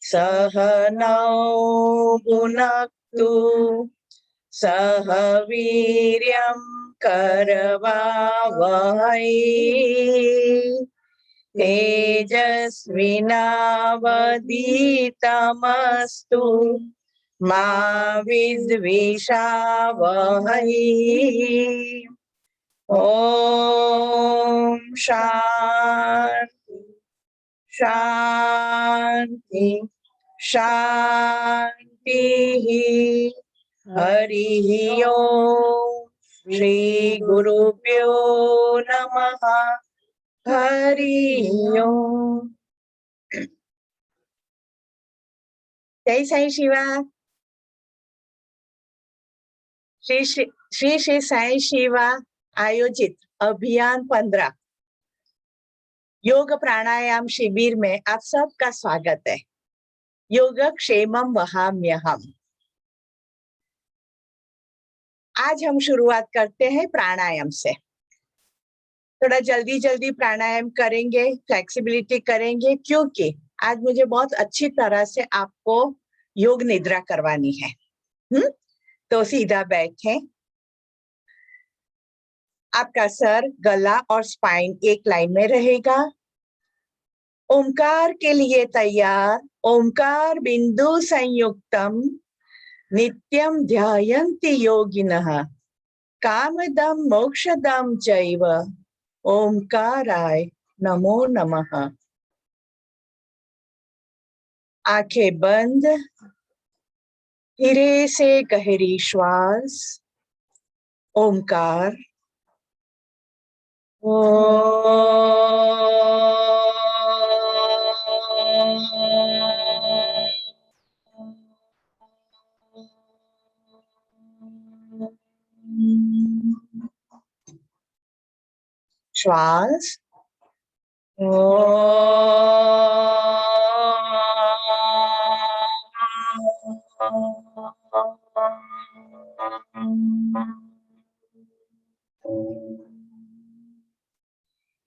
सहनौ भुनक्तु सह वीर्यं करवावहै तेजस्विनावधीतमस्तु मा विद्विषावहै। ओम शांति शांति शांति। हरि ओम। श्री गुरुभ्यो नमः। हरि ओम। जय साई शिवा। श्री श्री साई शिवा आयोजित अभियान 15 योग प्राणायाम शिविर में आप सबका स्वागत है। योगक्षेमं वहाम्यहम्। आज हम शुरुआत करते हैं प्राणायाम से। थोड़ा जल्दी जल्दी प्राणायाम करेंगे, फ्लेक्सिबिलिटी करेंगे, क्योंकि आज मुझे बहुत अच्छी तरह से आपको योग निद्रा करवानी है। तो सीधा बैठें। आपका सर, गला और स्पाइन एक लाइन में रहेगा। ओमकार के लिए तैयार। ओमकार बिंदु संयुक्तम नित्यं ध्यायन्ति योगिनः कामदं मोक्षदं चैव ओमकाराय नमो नमः। आंखें बंद, धीरे से गहरी श्वास। ओमकार। श्वास।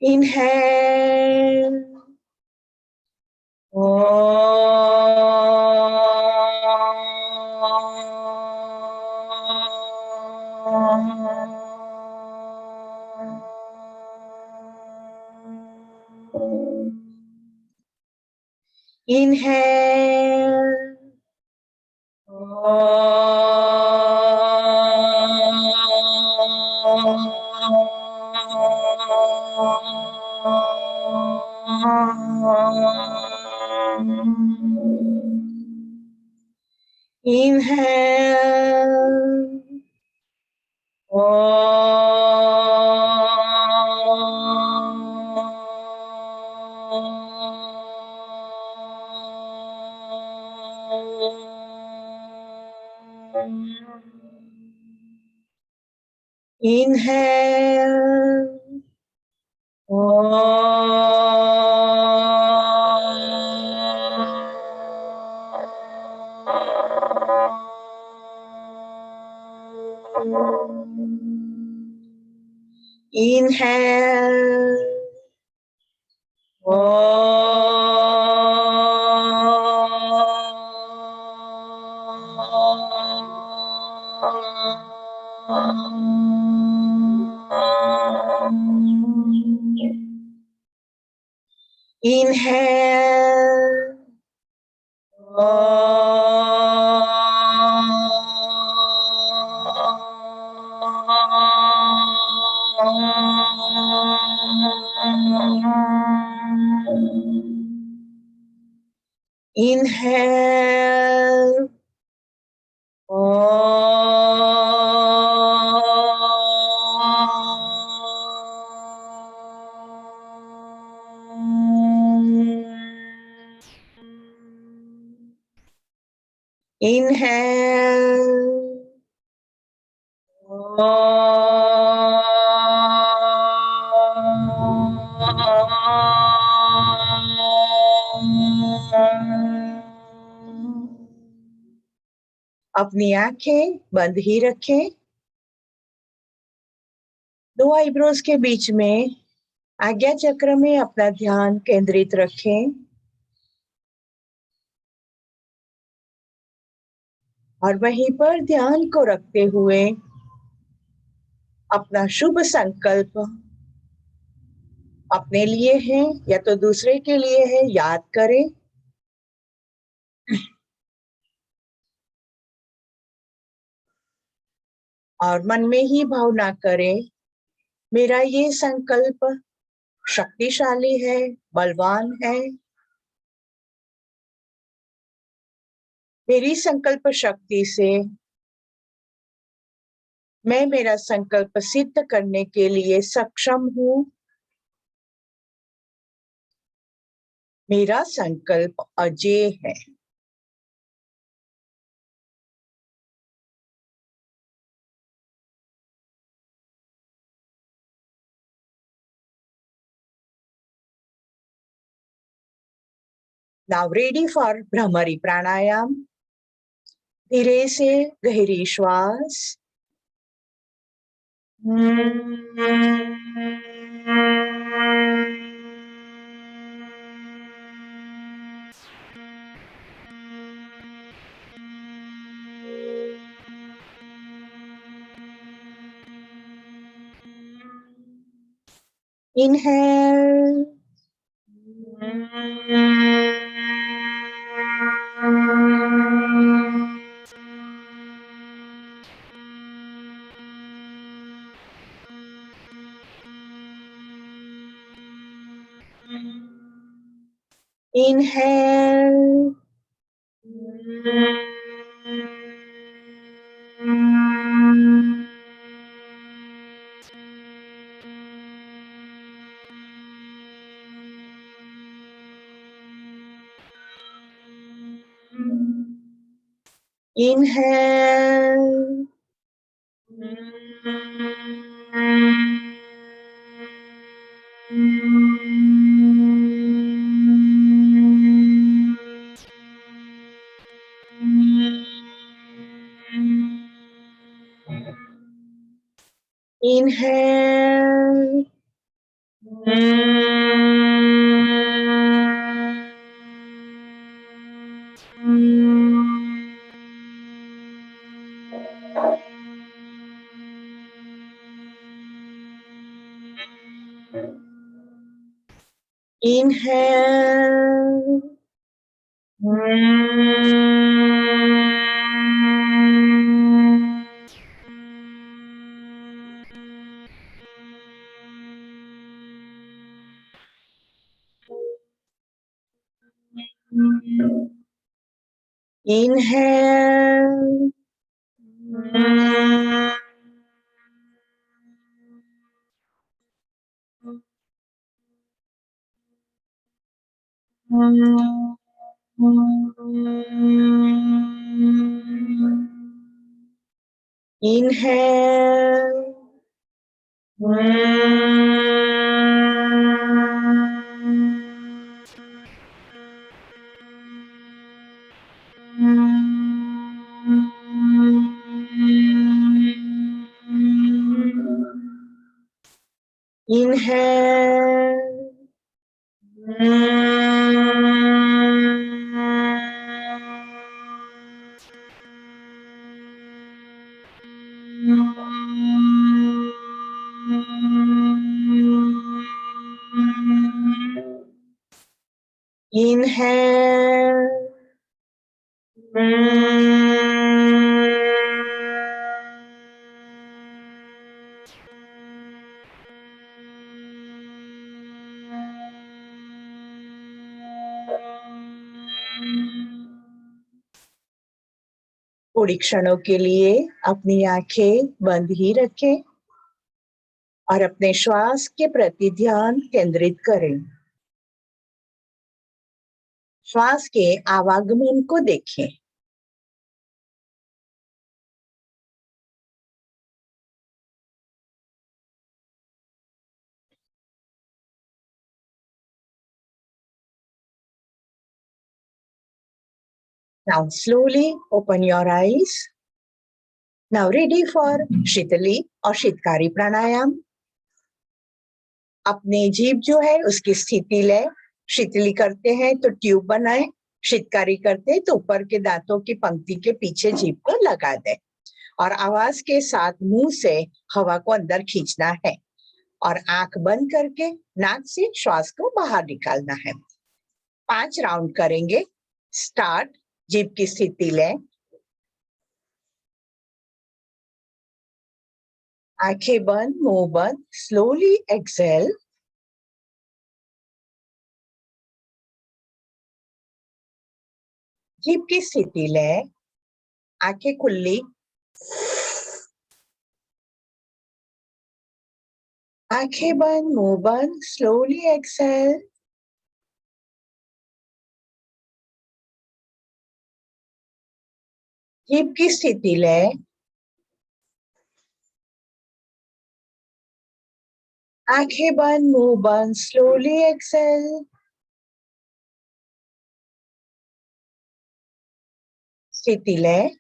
Inhale. Inhale. Inhale. Inhale. Inhale. Inhale. Inhale. Inhale. अपनी आंखें बंद ही रखें। दो आईब्रोज के बीच में आज्ञा चक्र में अपना ध्यान केंद्रित रखें। और वहीं पर ध्यान को रखते हुए अपना शुभ संकल्प अपने लिए है या तो दूसरे के लिए है, याद करें। और मन में ही भावना करें, मेरा ये संकल्प शक्तिशाली है, बलवान है। मेरी संकल्प शक्ति से मैं मेरा संकल्प सिद्ध करने के लिए सक्षम हूँ। मेरा संकल्प अजेय है। Now ready for भ्रमरी प्राणायाम। धीरे से गहरी श्वास। Inhale. Inhale. Inhale. Inhale. Inhale. Inhale. Inhale. Inhale. Inhale. थोड़ी क्षणों के लिए अपनी आंखें बंद ही रखें और अपने श्वास के प्रति ध्यान केंद्रित करें। श्वास के आवागमन को देखें। Now slowly open your eyes. Now ready for शीतली और शीतकारी प्राणायाम। अपनी जीभ जो है उसकी स्थिति ले। शीतली करते हैं तो ट्यूब बनाएं शीतकारी करते हैं तो ऊपर के दांतों की पंक्ति के पीछे जीभ को लगा दे और आवाज के साथ मुंह से हवा को अंदर खींचना है और आंख बंद करके नाक से श्वास को बाहर निकालना है। 5 राउंड करेंगे। स्टार्ट। जीभ की स्थिति लें, आंखें बंद, मुंह बंद, स्लोली एक्सेल। जीभ की स्थिति लें, आंखें खुली, आंखें बंद, मुंह बंद, स्लोली एक्सेल। जीभ की स्थिति लें, आंखें बंद, मुंह बंद, स्लोली एक्सेल। स्थिति लें,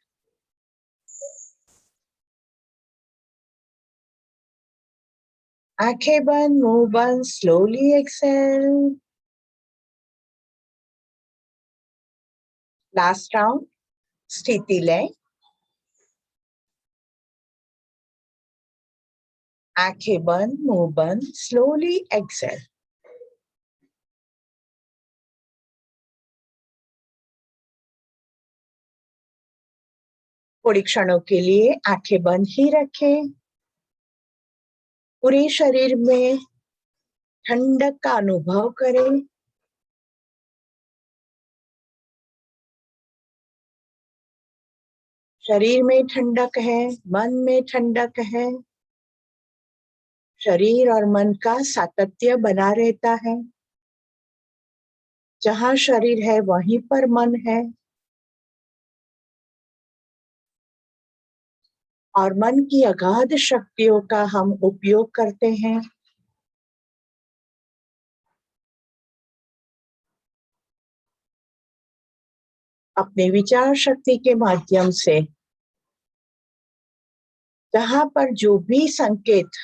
आंखें बंद, मुंह बंद, स्लोली एक्सेल। Last round. स्थिति लें, आंखें बंद, मुंह बंद, स्लोली एक्सेल। थोड़ी क्षणों के लिए आंखें बंद ही रखें। पूरे शरीर में ठंडक का अनुभव करें। शरीर में ठंडक है, मन में ठंडक है। शरीर और मन का सातत्य बना रहता है। जहां शरीर है वहीं पर मन है और मन की अगाध शक्तियों का हम उपयोग करते हैं। अपने विचार शक्ति के माध्यम से जहां पर जो भी संकेत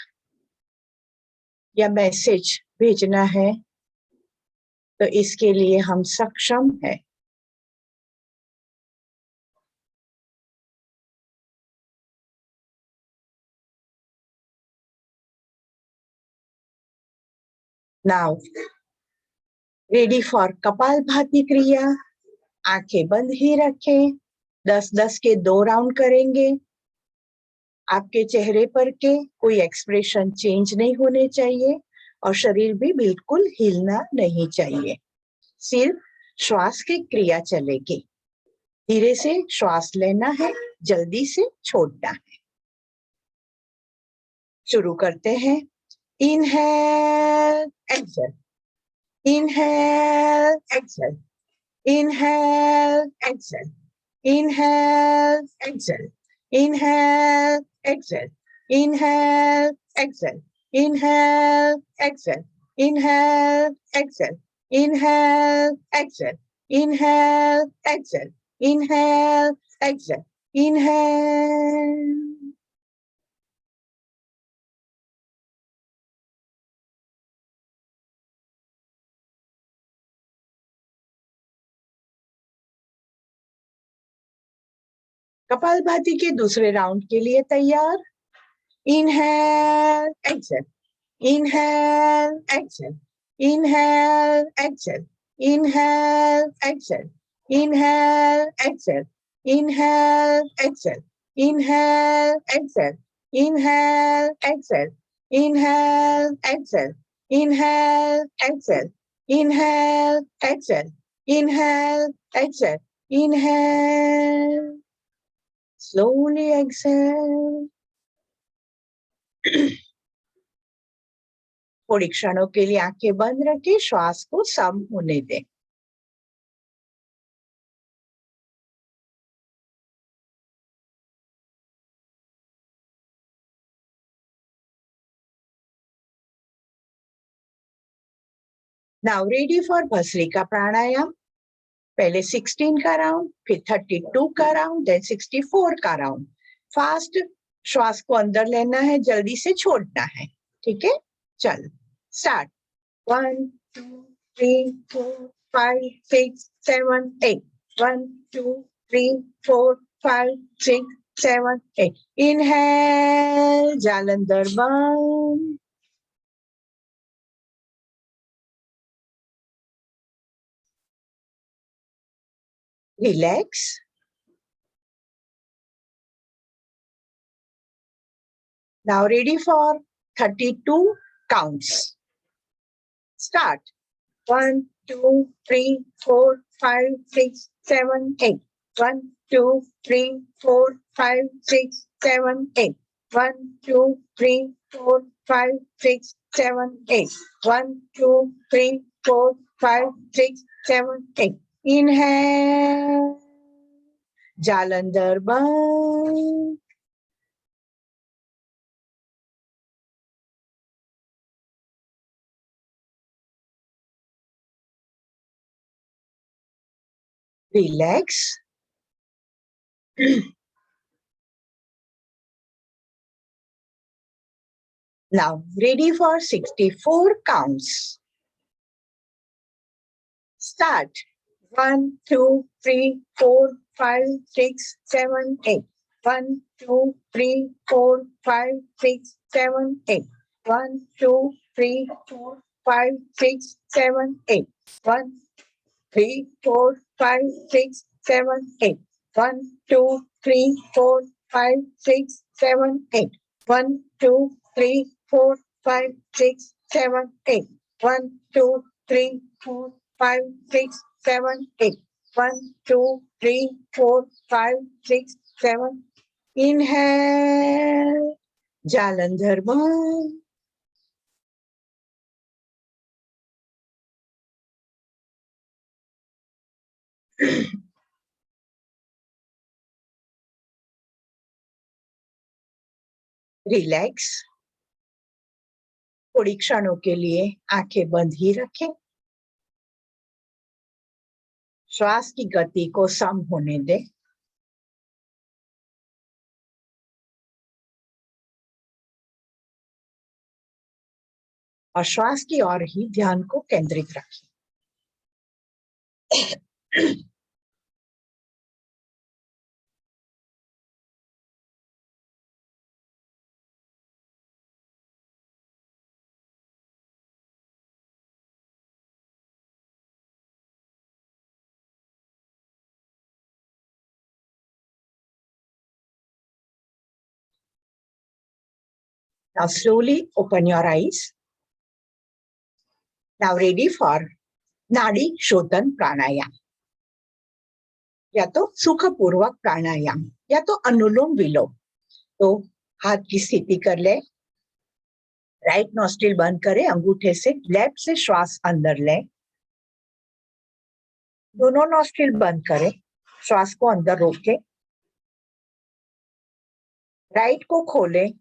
या मैसेज भेजना है तो इसके लिए हम सक्षम हैं। नाउ रेडी फॉर कपालभाति क्रिया। आंखें बंद ही रखें। 10-10 के 2 राउंड करेंगे। आपके चेहरे पर के कोई एक्सप्रेशन चेंज नहीं होने चाहिए और शरीर भी बिल्कुल हिलना नहीं चाहिए। सिर्फ श्वास की क्रिया चलेगी। धीरे से श्वास लेना है, जल्दी से छोड़ना है। शुरू करते हैं। Inhale, exhale, inhale, exhale, inhale, exhale, inhale, exhale, inhale, exhale, inhale, exhale, inhale, exhale, inhale, exhale, inhale, exhale, inhale, exhale, inhale, exhale, inhale. कपालभाति के दूसरे राउंड के लिए तैयार। Inhale, exhale, inhale, exhale, inhale, exhale, inhale, exhale, inhale, exhale, inhale, exhale, inhale, exhale, inhale, exhale, inhale, exhale, inhale, exhale, inhale, exhale, inhale, exhale, inhale. Slowly exhale. थोड़ी क्षणों के लिए आंखें बंद रखें, श्वास को सम होने दें। नाउ रेडी फॉर भस्त्रिका प्राणायाम। पहले 16 का राउंड, फिर 32 का राउंड, देन 64 का राउंड। फास्ट श्वास को अंदर लेना है, जल्दी से छोड़ना है। ठीक है, चल start. 1 2 3 4 5 6 7, 8. 1, 2, 3, 4, 5, 6, 7, 8. Inhale, Jalandhar band. Relax. Now ready for 32 counts. Start. 1, 2, 3, 4, 5, 6, 7, 8. 1, 2, 3, 4, 5, 6, 7, 8. 1, 2, 3, 4, 5, 6, 7, 8. 1, 2, 3, 4, 5, 6, 7, 8. Inhale. Jalandhar band. Relax. Now, ready for 64 counts. Start. 1, 2, 3, 4, 5, 6, 7, 8. 1, 2, 3, 4, 5, 6, 7, 8. 1, 2, 3, 4, 5, 6, 7, 8. 1, 3, 4, 5, 6, 7, 8. 1, 2, 3, 4, 5, 6, 7, 8. 1, 2, 3, 4, 5, 6, 7, 8. 1, 2, 3, 4, 5, 6, 7, 8. 1, 2, 3, 4, 5, 6, 7. Inhale. Jalandhar band. Relax. थोड़ी क्षणों के लिए आंखें बंद ही रखें. श्वास की गति को सम होने दें. और श्वास की ओर ही ध्यान को केंद्रित रखें. Now slowly open your eyes. Now ready for नाड़ी शोधन प्राणायाम. या तो सुखपूर्वक प्राणायाम या तो अनुलोम विलोम. तो हाथ की स्थिति कर ले. राइट नॉस्ट्रिल बंद करें अंगूठे से. लेफ्ट से श्वास अंदर ले. दोनों नॉस्ट्रिल बंद करें. श्वास को अंदर रोके. राइट को खोले.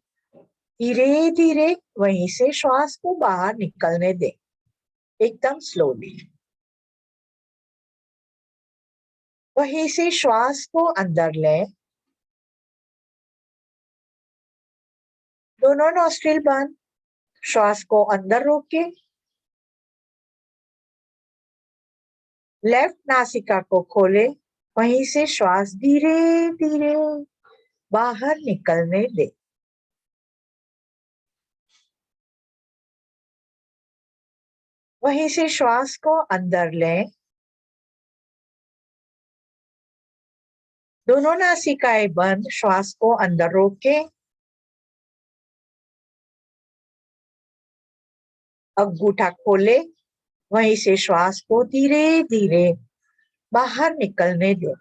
धीरे धीरे वहीं से श्वास को बाहर निकलने दे. एकदम स्लोली. वहीं से श्वास को अंदर ले. दोनों नॉस्ट्रिल बंद. श्वास को अंदर रोके. लेफ्ट नासिका को खोले. वहीं से श्वास धीरे धीरे बाहर निकलने दे. वहीं से श्वास को अंदर लें. दोनों नासिकाएं बंद. श्वास को अंदर रोके. अंगूठा खोले. वहीं से श्वास को धीरे धीरे बाहर निकलने दो.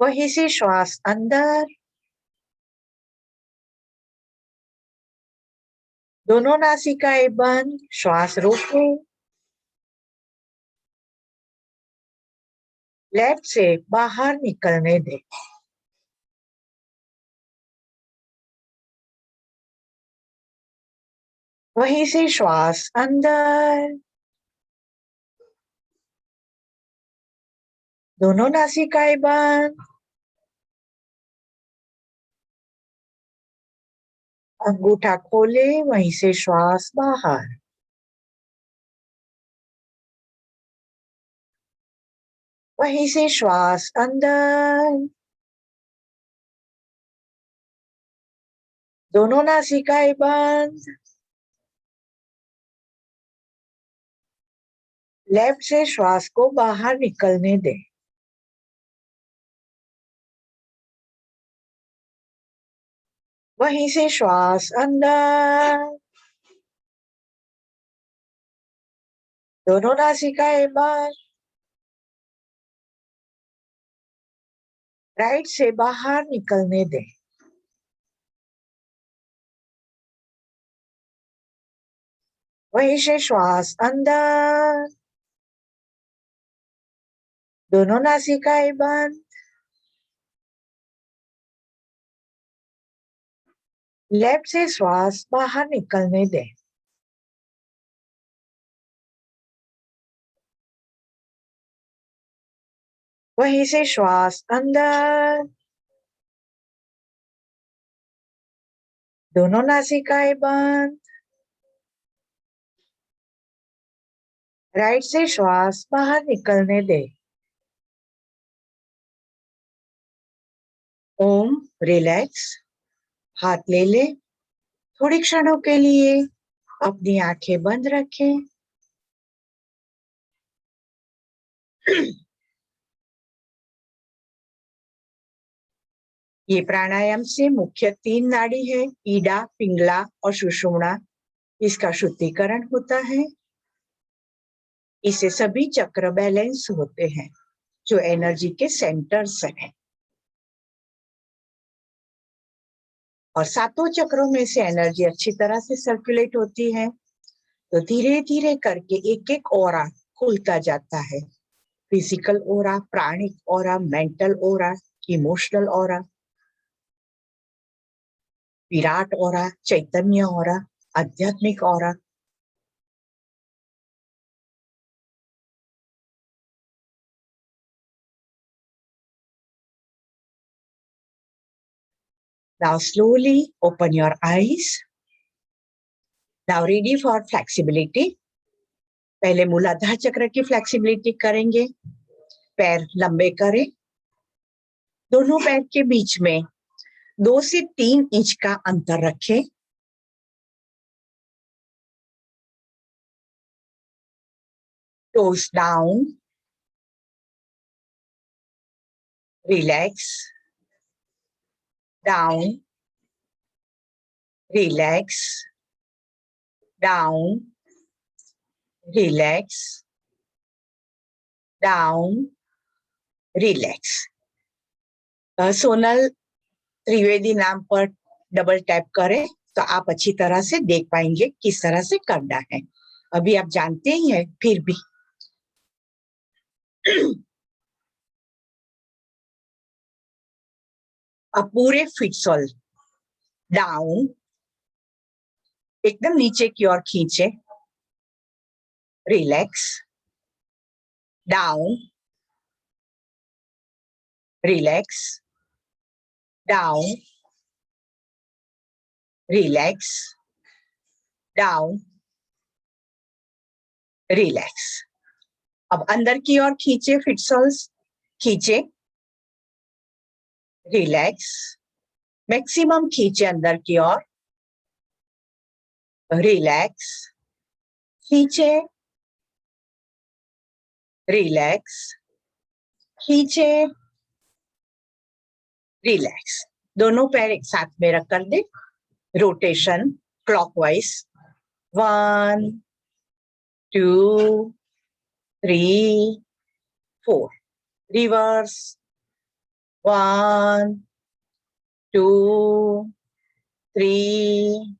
वहीं से श्वास अंदर. दोनों नासिकाएं बंद. श्वास रोके. लेफ्ट से बाहर निकलने दे. वहीं से श्वास अंदर. दोनों नासिकाएं बंद. अंगूठा खोले. वहीं से श्वास बाहर. वहीं से श्वास अंदर, दोनों नासिकाएं बंद। लेफ्ट से श्वास को बाहर निकलने दें। वहीं से श्वास अंदर, दोनों नासिकाएं बंद। राइट से बाहर निकलने दें। वहीं से श्वास अंदर, दोनों नासिकाएं बंद। लेफ्ट से श्वास बाहर निकलने दें। वहीं से श्वास अंदर, दोनों नासिकाएं बंद। राइट से श्वास बाहर निकलने दें। ओम रिलैक्स। हाथ ले ले। थोड़ी क्षणों के लिए अपनी आंखें बंद रखें। ये प्राणायाम से मुख्य 3 नाड़ी है, ईडा, पिंगला और सुषुम्ना। इसका शुद्धिकरण होता है। इससे सभी चक्र बैलेंस होते हैं, जो एनर्जी के सेंटर्स हैं। और 7 चक्रों में से एनर्जी अच्छी तरह से सर्कुलेट होती है। तो धीरे धीरे करके एक एक ऑरा खुलता जाता है। फिजिकल ऑरा, प्राणिक aura, mental aura, emotional aura, विराट ऑरा, चैतन्य ऑरा, आध्यात्मिक aura. Now slowly open your eyes. Now ready for flexibility. पहले मूलाधार चक्र की फ्लेक्सिबिलिटी करेंगे। पैर लंबे करें। दोनों पैर के बीच में 2 से 3 इंच का अंतर रखें। Toes down. Relax. Down. Relax. Down. Relax. Down. Relax. Sonal Trivedi नाम पर डबल टैप करें तो आप अच्छी तरह से देख पाएंगे किस तरह से करना है। अभी आप जानते ही हैं, फिर भी अब पूरे फिटसॉल डाउन, एकदम नीचे की ओर खींचे। Relax, down, relax, down, relax, down, relax. अब अंदर की ओर खींचे, फिटसॉल्स खींचे, रिलैक्स, मैक्सिमम खींचे अंदर की ओर, रिलैक्स, खींचे, रिलैक्स, खींचे, रिलैक्स। दोनों पैर एक साथ में रख कर दे। Rotation clockwise. 1 2 3 4। Reverse. 1 2 3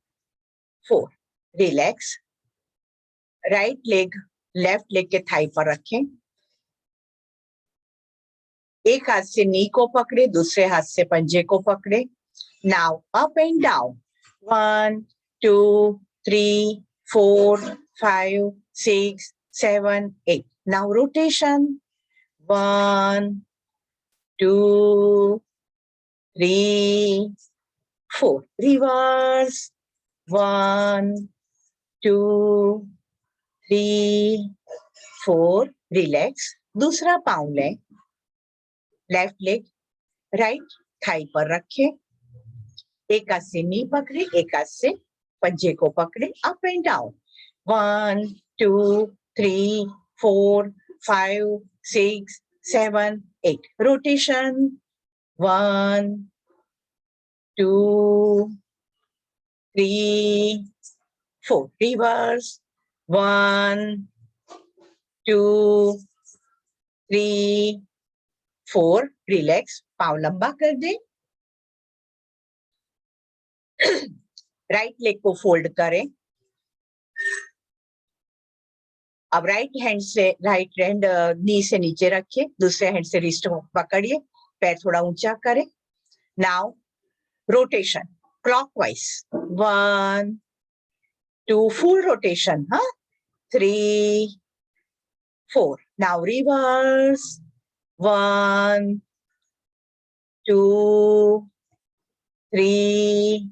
4। Relax. Right leg left leg के थाई पर रखें। एक हाथ से नी को पकड़े, दूसरे हाथ से पंजे को पकड़े। Now up and down. 1 2 3 4 5 6 7 8। Now rotation. 1 2 3 4। Reverse. 1 2 3 4। Relax. दूसरा पाँव लें। लेफ्ट लेग राइट थाई पर रखे, एक हाथ से नी पकड़े, एक हाथ से पंजे को पकड़े, up and down 1 2 3 4 5 6 7 8 rotation 1 2 3 4 reverse 1 2 3 4 relax, पाँव लंबा कर दे, राइट लेग को फोल्ड करें, अब राइट हैंड नी से नीचे रखिए, दूसरे हैंड से रिस्ट को पकड़िए, पैर थोड़ा ऊंचा करें, now rotation clockwise 1 2 full rotation, 3 4 now reverse 1 2 3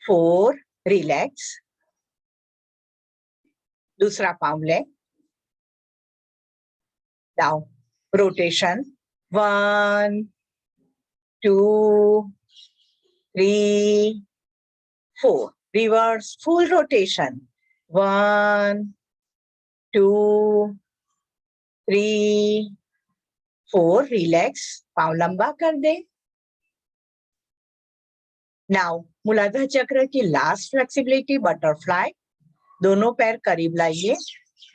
4 relax, दूसरा पाँव ले, now rotation 1 2 3 4 reverse full rotation 1 2 3 4 relax, पाँव लंबा कर दे। नाउ मूलाधार चक्र की लास्ट फ्लेक्सिबिलिटी बटरफ्लाई, दोनों पैर करीब लाइए,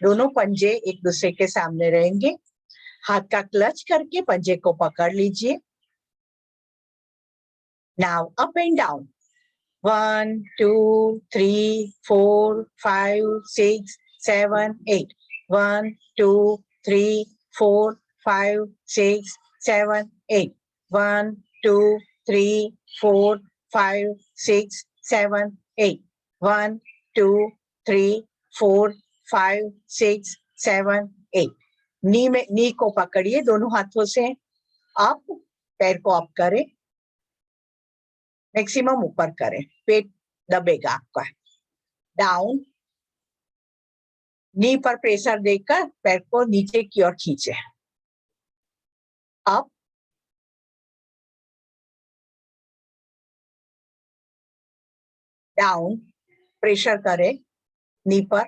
दोनों पंजे एक दूसरे के सामने रहेंगे, हाथ का क्लच करके पंजे को पकड़ लीजिए। नाउ अप एंड डाउन 1 2 3 4 5 6 7 8 1 2 3 4 5 6 7 8 1 2 3 4 5 6 7 8 1 2 3 4 5 6 7 8 नी को पकड़िए दोनों हाथों से, अप, पैर को अप करें, मैक्सिमम ऊपर करें, पेट दबेगा आपका, डाउन, नी पर प्रेशर देकर पैर को नीचे की ओर खींचे, अप, डाउन, प्रेशर करें नी पर,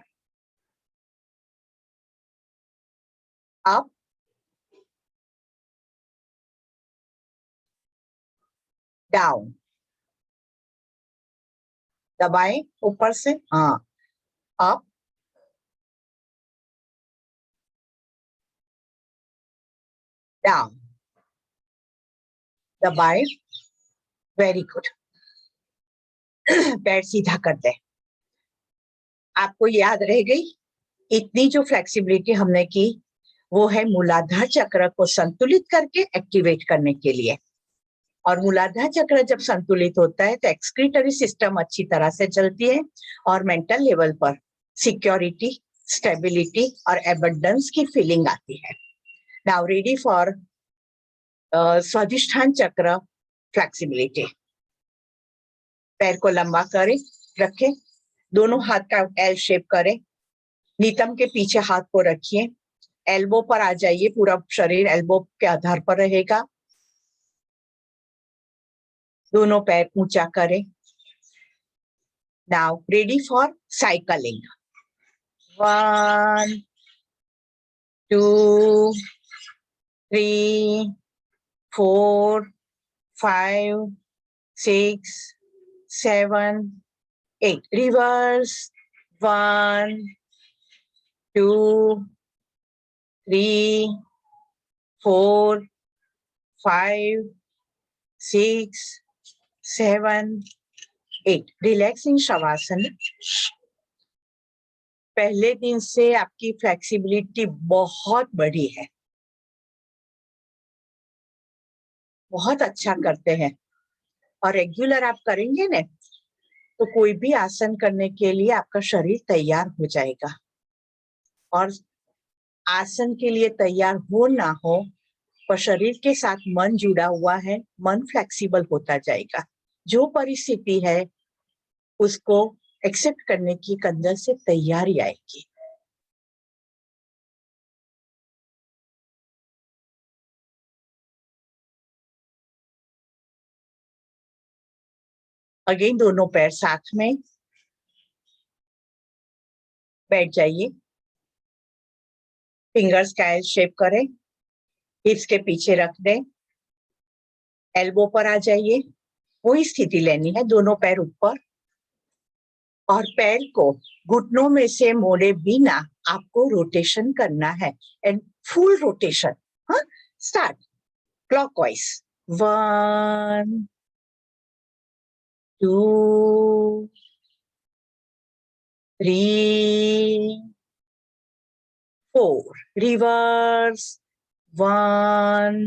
अप, डाउन, दबाएं ऊपर से, अप, डाउन, दबाएं, वेरी गुड, पैर सीधा कर दे। आपको याद रह गई इतनी जो फ्लेक्सिबिलिटी हमने की वो है मूलाधार चक्र को संतुलित करके एक्टिवेट करने के लिए, और मूलाधार चक्र जब संतुलित होता है तो एक्सक्रीटरी सिस्टम अच्छी तरह से चलती है और मेंटल लेवल पर सिक्योरिटी, स्टेबिलिटी और एबंडेंस की फीलिंग आती है। नाउ रेडी फॉर स्वाधिष्ठान चक्र फ्लेक्सिबिलिटी, पैर को लंबा करें, रखें, दोनों हाथ का एल शेप करें, नितंब के पीछे हाथ को रखिए, एल्बो पर आ जाइए, पूरा शरीर एल्बो के आधार पर रहेगा, दोनों पैर ऊंचा करें। Now ready for cycling 1 2 3 4 5 6 7 8 reverse 1 2 3 4 5 6 7 8 relaxing shavasana. पहले दिन से आपकी फ्लेक्सिबिलिटी बहुत बढ़ी है, बहुत अच्छा करते हैं, और रेगुलर आप करेंगे ना तो कोई भी आसन करने के लिए आपका शरीर तैयार हो जाएगा, और आसन के लिए तैयार हो ना हो पर शरीर के साथ मन जुड़ा हुआ है, मन फ्लेक्सिबल होता जाएगा, जो परिस्थिति है उसको एक्सेप्ट करने की अंदर से तैयारी आएगी। अगेन दोनों पैर साथ में बैठ जाइए, फिंगर्स का एल शेप करें, हिप्स के पीछे रख दें, एल्बो पर आ जाइए, वही स्थिति लेनी है, दोनों पैर ऊपर, और पैर को घुटनों में से मोड़े बिना आपको रोटेशन करना है, एंड फुल रोटेशन। हाँ, start clockwise, 1 2 3 4, reverse, 1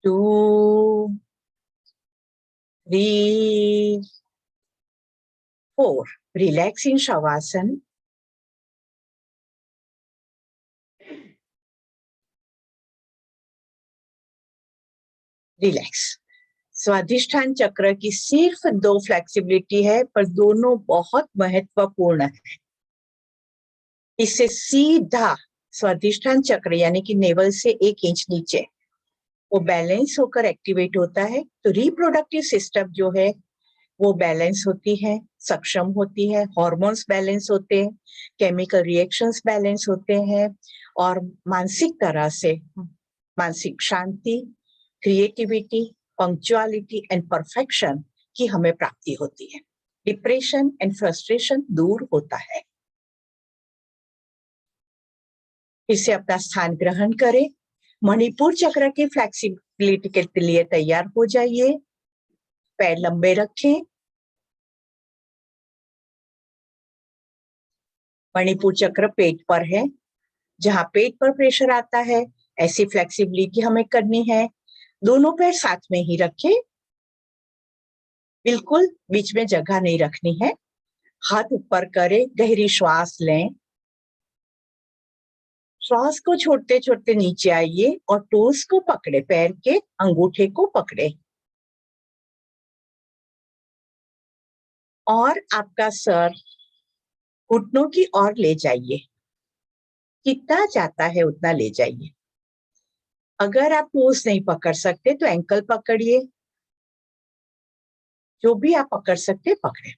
2 3 4, relax in Shavasana, relax. स्वादिष्ठान चक्र की सिर्फ 2 फ्लेक्सिबिलिटी है, पर दोनों बहुत महत्वपूर्ण है। इससे सीधा स्वादिष्ठान चक्र यानी कि नेवल से 1 इंच नीचे वो बैलेंस होकर एक्टिवेट होता है, तो रिप्रोडक्टिव सिस्टम जो है वो बैलेंस होती है, सक्षम होती है, हार्मोन्स बैलेंस होते हैं, केमिकल रिएक्शंस बैलेंस होते हैं, और मानसिक तरह से मानसिक शांति, क्रिएटिविटी, पंक्चुअलिटी एंड परफेक्शन की हमें प्राप्ति होती है। डिप्रेशन एंड फ्रस्ट्रेशन दूर होता है। इसे अपना स्थान ग्रहण करें, मणिपुर चक्र की फ्लेक्सिबिलिटी के लिए तैयार हो जाइए, पैर लंबे रखें, मणिपुर चक्र पेट पर है, जहां पेट पर प्रेशर आता है ऐसी फ्लेक्सिबिलिटी हमें करनी है। दोनों पैर साथ में ही रखें, बिल्कुल बीच में जगह नहीं रखनी है, हाथ ऊपर करें, गहरी श्वास लें, श्वास को छोड़ते छोड़ते नीचे आइए और टोस को पकड़े, पैर के अंगूठे को पकड़े, और आपका सर घुटनों की ओर ले जाइए, कितना जाता है उतना ले जाइए। अगर आप टोस नहीं पकड़ सकते तो एंकल पकड़िए, जो भी आप पकड़ सकते पकड़े।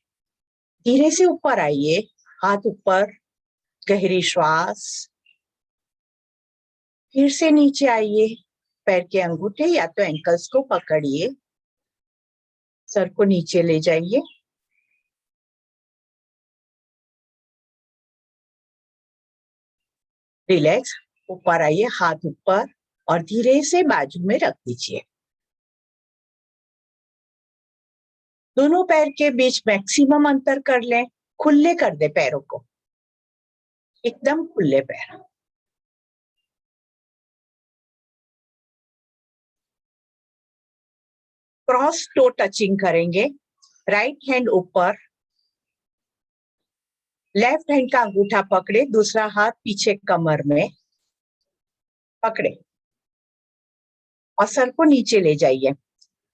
धीरे से ऊपर आइए, हाथ ऊपर, गहरी श्वास, फिर से नीचे आइए, पैर के अंगूठे या तो एंकल्स को पकड़िए, सर को नीचे ले जाइए, रिलैक्स, ऊपर आइए, हाथ ऊपर, और धीरे से बाजू में रख दीजिए। दोनों पैर के बीच मैक्सिमम अंतर कर लें, खुले कर दे पैरों को, एकदम खुले पैर। क्रॉस टो टचिंग करेंगे, राइट हैंड ऊपर, लेफ्ट हैंड का अंगूठा पकड़े, दूसरा हाथ पीछे कमर में पकड़े और सर को नीचे ले जाइए।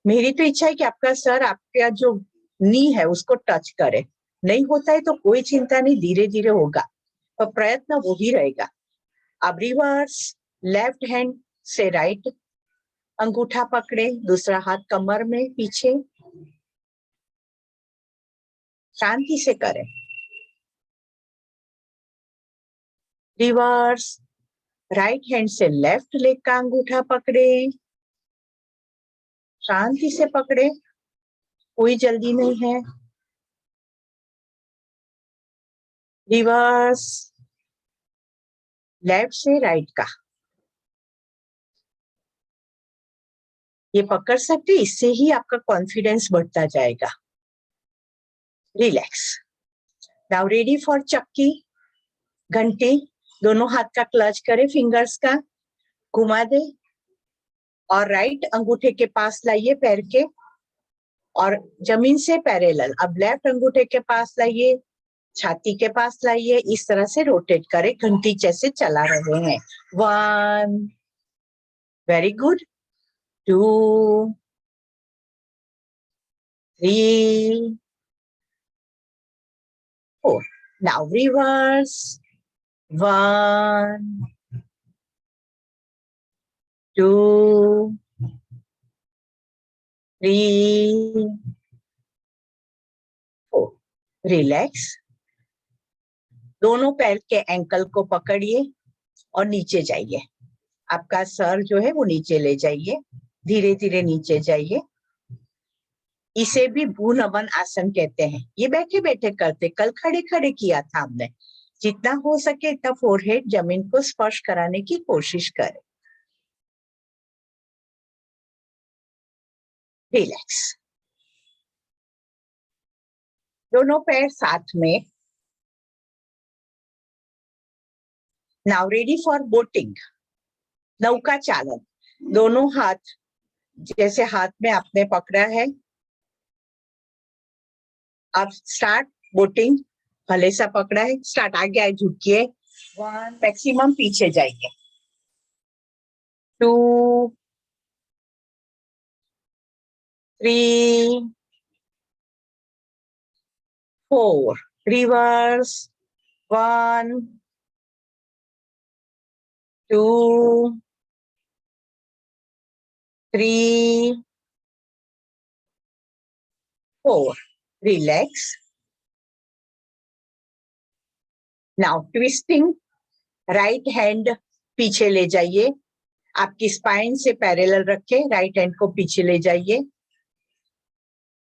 मेरी तो इच्छा है कि आपका सर आपका जो नी है उसको टच करे, नहीं होता है तो कोई चिंता नहीं, धीरे धीरे होगा, पर प्रयत्न वो ही रहेगा। अब रिवर्स, लेफ्ट हैंड से राइट अंगूठा पकड़े, दूसरा हाथ कमर में पीछे, शांति से करें। रिवर्स, राइट हैंड से लेफ्ट लेग का अंगूठा पकड़े, शांति से पकड़े, कोई जल्दी नहीं है। रिवर्स, लेफ्ट से राइट का, ये पकड़ सकते, इससे ही आपका कॉन्फिडेंस बढ़ता जाएगा। रिलैक्स। नाउ रेडी फॉर चक्की, घंटी, दोनों हाथ का क्लच करे, फिंगर्स का घुमा दे और राइट अंगूठे के पास लाइए पैर के, और जमीन से पैरेलल। अब लेफ्ट अंगूठे के पास लाइए, छाती के पास लाइए, इस तरह से रोटेट करें, घंटी जैसे चला रहे हैं। 1, very good, 2 3 4, now reverse, 1 2 3 relax. दोनों पैर के एंकल को पकड़िए और नीचे जाइए। आपका सर जो है वो नीचे ले जाइए, धीरे धीरे नीचे जाइए। इसे भी भ्रूनवन आसन कहते हैं। ये बैठे बैठे करते, कल खड़े खड़े किया था हमने। जितना हो सके इतना फोरहेड जमीन को स्पर्श कराने की कोशिश करें। रिलैक्स। दोनों पैर साथ में। नाउ रेडी फॉर बोटिंग, नौका चालन। दोनों हाथ जैसे हाथ में आपने पकड़ा है, अब स्टार्ट बोटिंग। भले सा पकड़ा है, स्टार्ट। आगे आए, झुकिए। 1, मैक्सिमम पीछे जाइए। 2, 3, 4, reverse. 1, 2, 3, 4, relax. Now twisting, right hand पीछे ले जाइए, आपकी स्पाइन से पैरेलल रखें, राइट हैंड को पीछे ले जाइए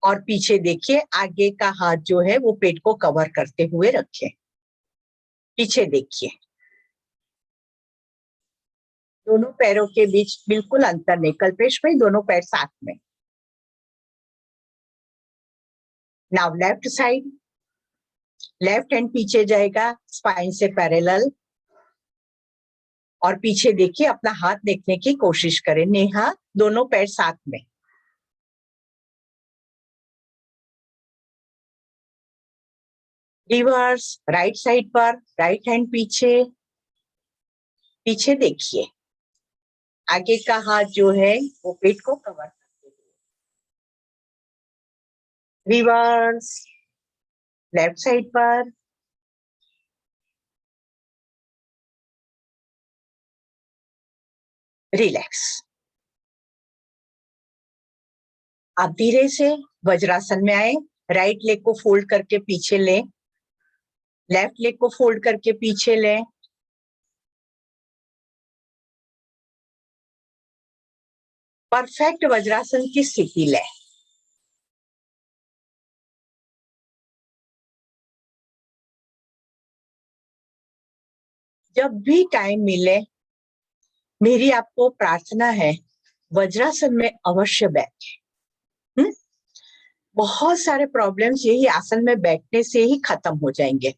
और पीछे देखिए। आगे का हाथ जो है वो पेट को कवर करते हुए रखें। पीछे देखिए, दोनों पैरों के बीच बिल्कुल अंतर नहीं। कल्पेश भाई, दोनों पैर साथ में। Now left side, left hand पीछे जाएगा, स्पाइन से पैरेलल, और पीछे देखिए, अपना हाथ देखने की कोशिश करें। नेहा, दोनों पैर साथ में। रिवर्स, राइट साइड पर, राइट हैंड पीछे। पीछे देखिए, आगे का हाथ जो है वो पेट को कवर करते हुए। रिवर्स, लेफ्ट साइड पर। रिलैक्स। आप धीरे से वज्रासन में आए। राइट लेग को फोल्ड करके पीछे लें, लेफ्ट लेग को फोल्ड करके पीछे लें। परफेक्ट वज्रासन की स्थिति लें। जब भी टाइम मिले, मेरी आपको प्रार्थना है, वज्रासन में अवश्य बैठें। बहुत सारे प्रॉब्लम्स यही आसन में बैठने से ही खत्म हो जाएंगे।